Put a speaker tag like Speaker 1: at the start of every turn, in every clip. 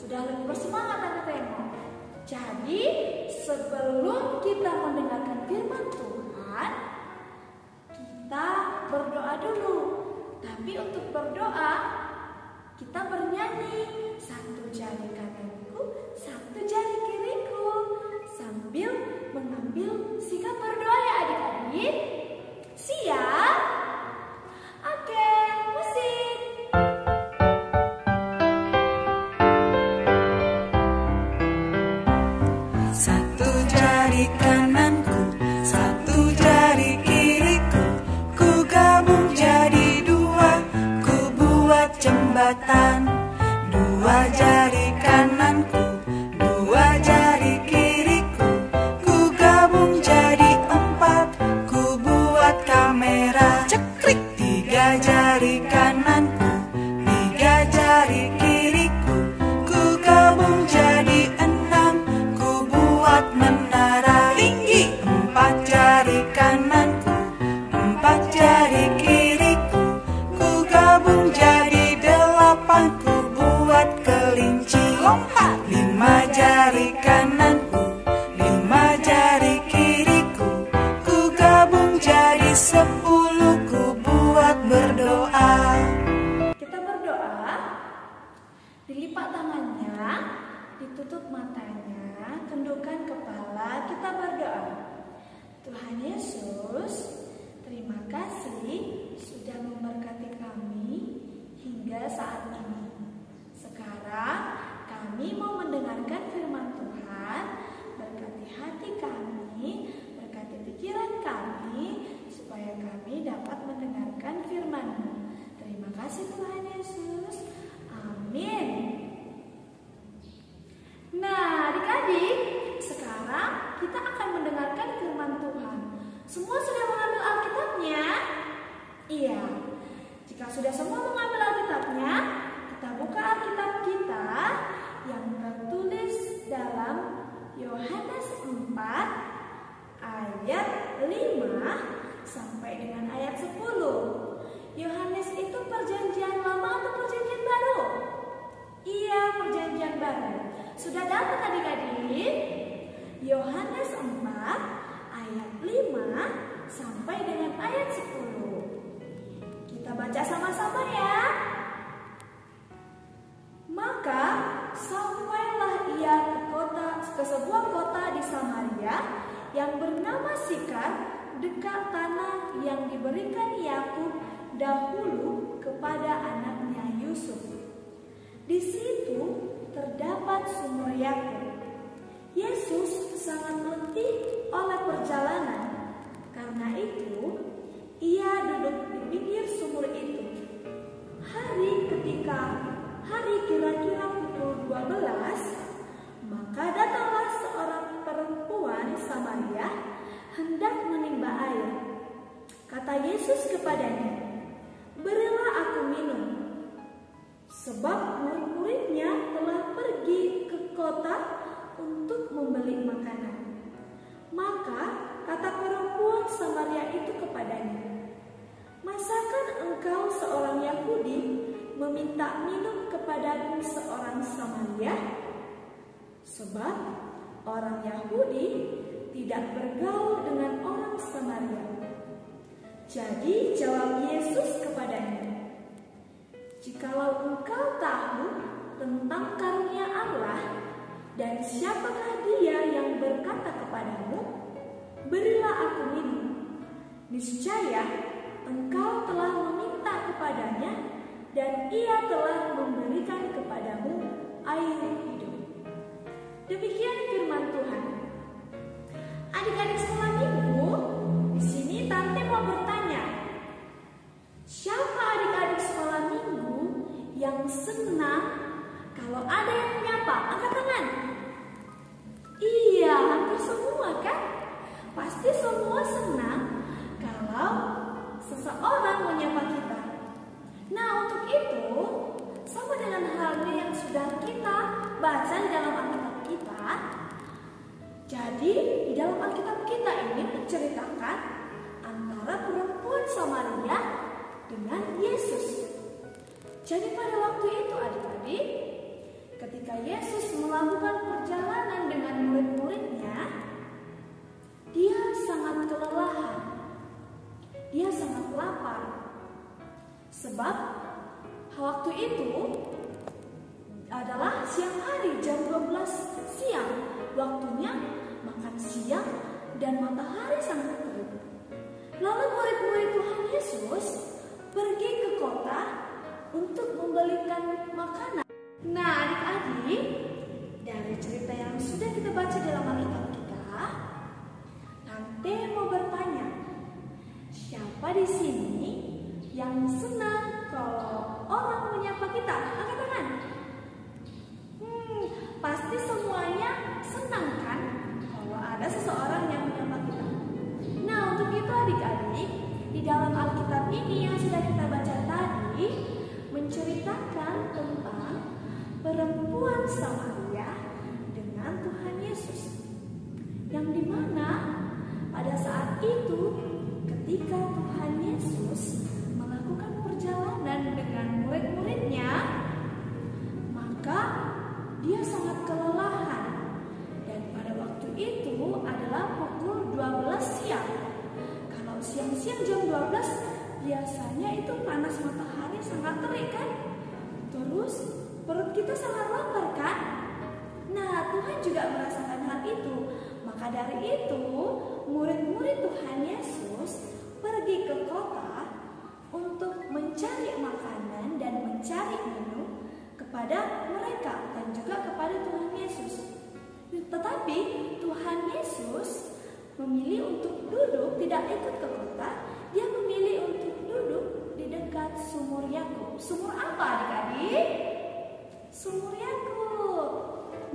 Speaker 1: sudah lebih bersemangat aku tengok. Jadi sebelum kita mendengarkan firman Tuhan, kita berdoa dulu. Tapi untuk berdoa, kita bernyanyi, satu jari kananku, satu jari kiriku, sambil mengambil sikap berdoa ya adik-adik. Siap? Oke, musik.
Speaker 2: Satu jari kananku, satu jari kiriku, ku gabung jadi dua, ku buat jembatan. Dua jari kananku, dua jari kiriku, ku gabung jadi empat, ku buat kamera. Cekrik. Tiga jari kananku, tiga jari kiriku, ku gabung jadi enam, ku buat menara tinggi. Empat jari kananku, empat jari kiriku, ku gabung jadi delapan, ku buat kelinci. Lompat. Lima jari kananku, lima jari kiriku, ku gabung jadi 10, ku buat berdoa.
Speaker 1: Kita berdoa, dilipat tangannya, ditutup matanya, tundukkan kepala, kita berdoa. Tuhan Yesus, terima kasih sudah memberkati kami hingga saat ini. Sekarang kami mau mendengarkan firman Tuhan, berkati hati kami, berkati pikiran kami, supaya kami dapat mendengarkan firman-Mu. Terima kasih Tuhan Yesus. Amin. Nah, adik-adik, sekarang kita akan mendengarkan firman Tuhan. Semua sudah mengambil Alkitabnya? Iya. Jika sudah semua mengambil Alkitabnya, kita buka Alkitab kita yang tertulis dalam Yohanes 4 ayat 5 sampai dengan ayat 10. Yohanes itu perjanjian lama atau perjanjian baru? Iya, perjanjian baru. Sudah dapat adik-adik? Yohanes 4 ayat 5 sampai dengan ayat 10. Kita baca sama-sama ya. Maka sampailah ia ke sebuah kota di Samaria yang bernama Sikar, dekat tanah yang diberikan Yakub dahulu kepada anaknya Yusuf. Di situ terdapat sumur Yakub. Yesus sangat letih oleh perjalanan. Karena itu, ia duduk di pinggir sumur itu. Hari kira-kira pukul 12, maka datanglah seorang perempuan Samaria hendak menimba air. Kata Yesus kepadanya, "Berilah aku minum." Sebab murid-muridnya telah pergi ke kota untuk membeli makanan. Maka kata perempuan Samaria itu kepadanya, "Masakan engkau seorang Yahudi meminta minum kepadaku seorang Samaria?" Sebab orang Yahudi tidak bergaul dengan orang Samaria. Jadi jawab Yesus kepadanya, "Jikalau engkau tahu tentang karunia Allah dan siapakah dia yang berkata kepadamu, 'Berilah aku minum,' niscaya engkau telah meminta kepadanya dan ia telah memberikan kepadamu air hidup." Demikian firman Tuhan. Adik-adik sekolah minggu, di sini Tante mau bertanya, siapa adik-adik sekolah minggu yang senang kalau ada yang menyapa? Angkat tangan. Iya, hampir semua kan? Pasti semua senang kalau seseorang menyapa kita. Nah, untuk itu, sama dengan halnya yang sudah kita baca di dalam Alkitab kita. Jadi, di dalam Alkitab kita ini menceritakan antara perempuan Samaria dengan Yesus. Jadi pada waktu itu adik-adik, ketika Yesus melakukan perjalanan dengan murid-muridnya, dia sangat kelelahan, dia sangat lapar. Sebab waktu itu adalah siang hari, jam 12 siang, waktunya makan siang dan matahari sangat terik. Lalu murid-murid Tuhan Yesus pergi ke kota untuk membelikan makanan. Nah, adik-adik, dari cerita yang sudah kita baca dalam Alkitab kita, nanti mau bertanya, siapa di sini yang senang kalau orang menyapa kita? Angkat tangan. Pasti semuanya senang kan kalau ada seseorang yang menyapa kita. Nah, untuk itu adik-adik, di dalam Alkitab ini yang sudah kita baca tadi menceritakan tentang perempuan Samaria dengan Tuhan Yesus, yang dimana pada saat itu ketika Tuhan Yesus melakukan perjalanan dengan murid-muridnya, maka dia sangat kelelahan. Dan pada waktu itu adalah pukul 12 siang. Kalau siang-siang jam 12 biasanya itu panas matahari sangat terik kan? Terus perut kita sangat lapar kan? Nah, Tuhan juga merasakan hal itu. Maka dari itu, murid-murid Tuhan Yesus pergi ke kota untuk mencari makanan dan mencari minum kepada mereka dan juga kepada Tuhan Yesus. Tetapi Tuhan Yesus memilih untuk duduk, tidak ikut ke kota. Dia memilih untuk duduk di dekat sumur Yakub. Sumur apa adik-adik? Sumur Yakub.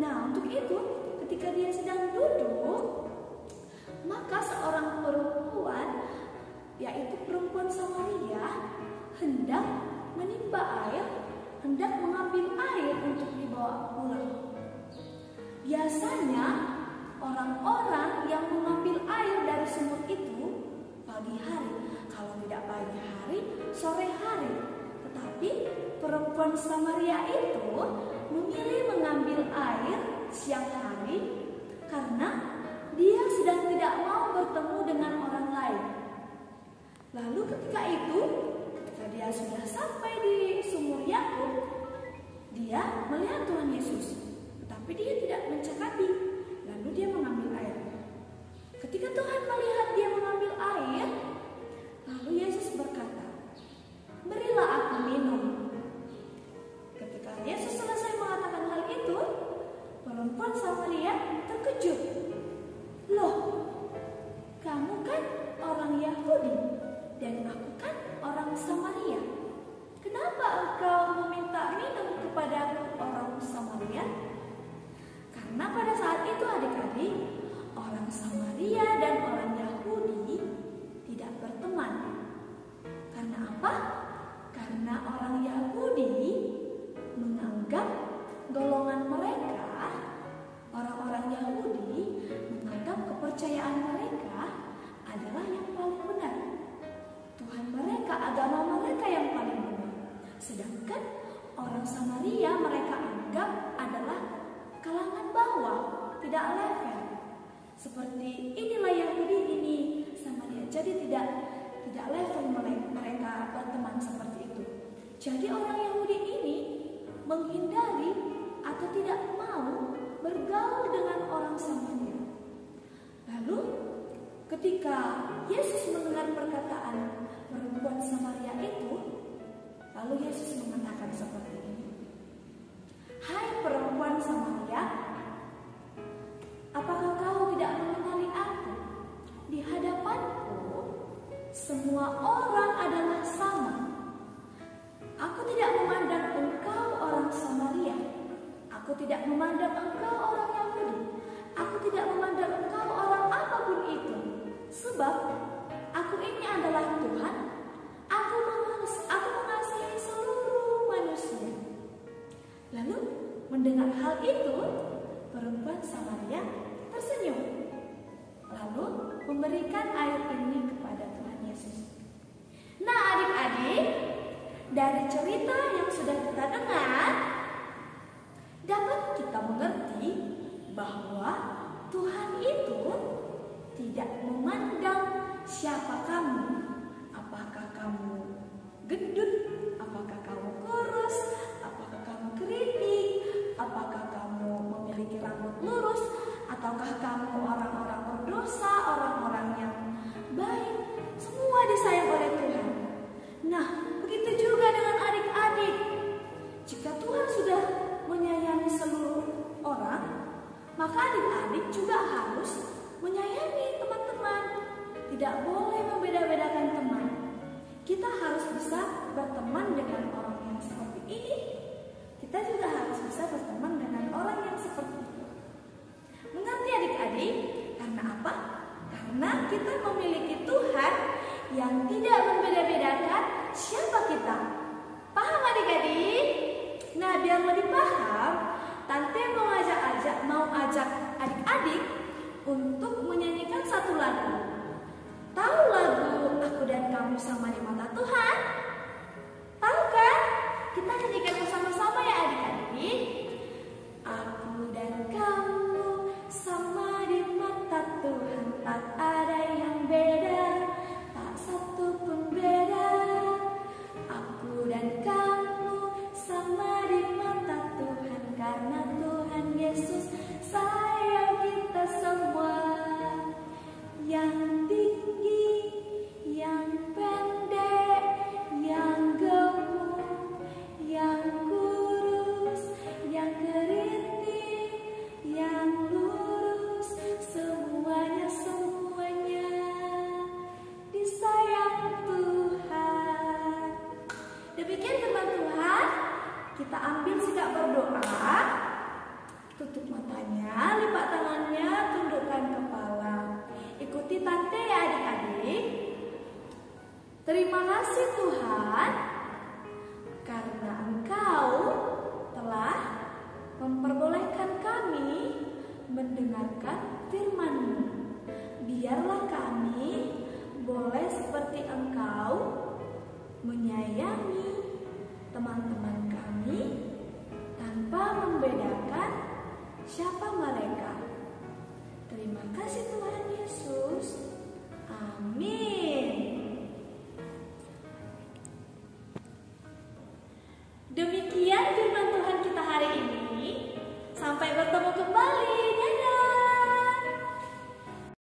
Speaker 1: Nah, untuk itu ketika dia sedang duduk, maka seorang perempuan, yaitu perempuan Samaria, hendak menimba air, hendak mengambil air untuk dibawa pulang. Biasanya orang-orang yang mengambil air dari sumur itu pagi hari, kalau tidak pagi hari, sore hari. Tetapi perempuan Samaria itu memilih mengambil air siang hari karena dia sedang tidak mau bertemu dengan orang lain. Lalu ketika dia sudah sampai di sumur Yakub, dia melihat Tuhan Yesus, tetapi dia tidak mencakapi. Lalu dia mengambil air. Ketika Tuhan melihat dia mengambil air, lalu Yesus berkata, "Berilah aku minum." Ketika Yesus selesai mengatakan hal itu, perempuan Samaria terkejut. "Loh, kamu kan orang Yahudi dan aku kan orang Samaria. Kenapa engkau meminta minum kepada orang Samaria?" Karena pada saat itu adik-adik, orang Samaria dan orang Yahudi tidak berteman. Karena apa? Karena orang Yahudi menganggap golongan mereka, orang-orang Yahudi menganggap kepercayaan mereka adalah yang paling benar. Tuhan mereka, agama mereka yang paling benar. Sedangkan orang Samaria mereka anggap adalah kalangan bawah, tidak level. Seperti inilah Yahudi ini Samaria. Jadi tidak level mereka berteman seperti itu. Jadi orang Yahudi ini menghindari atau tidak mau bergaul dengan orang Samaria. Lalu ketika Yesus mendengar perkataan perempuan Samaria itu, lalu Yesus mengatakan seperti ini, "Hai perempuan Samaria, apakah kau tidak mengenali aku? Di hadapanku semua orang adalah sama. Aku tidak memandang engkau orang Samaria. Aku tidak memandang engkau orang Yahudi. Aku tidak memandang engkau orang apapun itu. Sebab aku ini adalah Tuhan. Aku mengasihi seluruh manusia." Lalu mendengar hal itu, perempuan Samaria tersenyum. Lalu memberikan air ini kepada Tuhan Yesus. Nah adik-adik, dari cerita yang sudah kita dengar, dapat kita mengerti bahwa Tuhan itu tidak memandang siapa kamu, apakah kamu gendut, apakah kamu kurus, apakah kamu keriting, apakah kamu memiliki rambut lurus, ataukah kamu orang-orang berdosa, orang-orang yang baik. Semua disayang oleh Tuhan. Nah, begitu juga dengan adik-adik. Jika Tuhan sudah menyayangi seluruh orang, maka adik-adik juga harus menyayangi teman-teman. Tidak boleh membeda-bedakan teman. Kita harus bisa berteman dengan orang yang seperti ini. Kita juga harus bisa berteman dengan orang yang seperti itu. Mengerti adik-adik? Karena apa? Karena kita memiliki Tuhan yang tidak membeda-bedakan siapa kita. Paham adik-adik? Nah, biar lebih paham, Tante mau ajak adik-adik untuk menyanyikan satu lagu. Tahu lagu Aku dan Kamu Sama di Mata Tuhan? Tahu kan? Kita nyanyikan bersama-sama ya adik-adik. Aku dan kamu sama di mata Tuhan, tak ada yang beda, tak satu pun beda. Aku dan kamu sama di mata Tuhan, karena Tuhan Yesus sayang kita semua. Yang tinggi, yang pendek, yang gemuk, yang kurus, yang keriting, yang lurus, semuanya disayang Tuhan. Demikian firman Tuhan. Kita ambil sikap berdoa. Tutup matanya, lipat tangannya, tundukkan kepala. Ikuti Tante ya adik-adik. Terima kasih Tuhan, karena Engkau telah memperbolehkan kami mendengarkan firman-Mu. Biarlah kami boleh seperti Engkau menyayangi teman-teman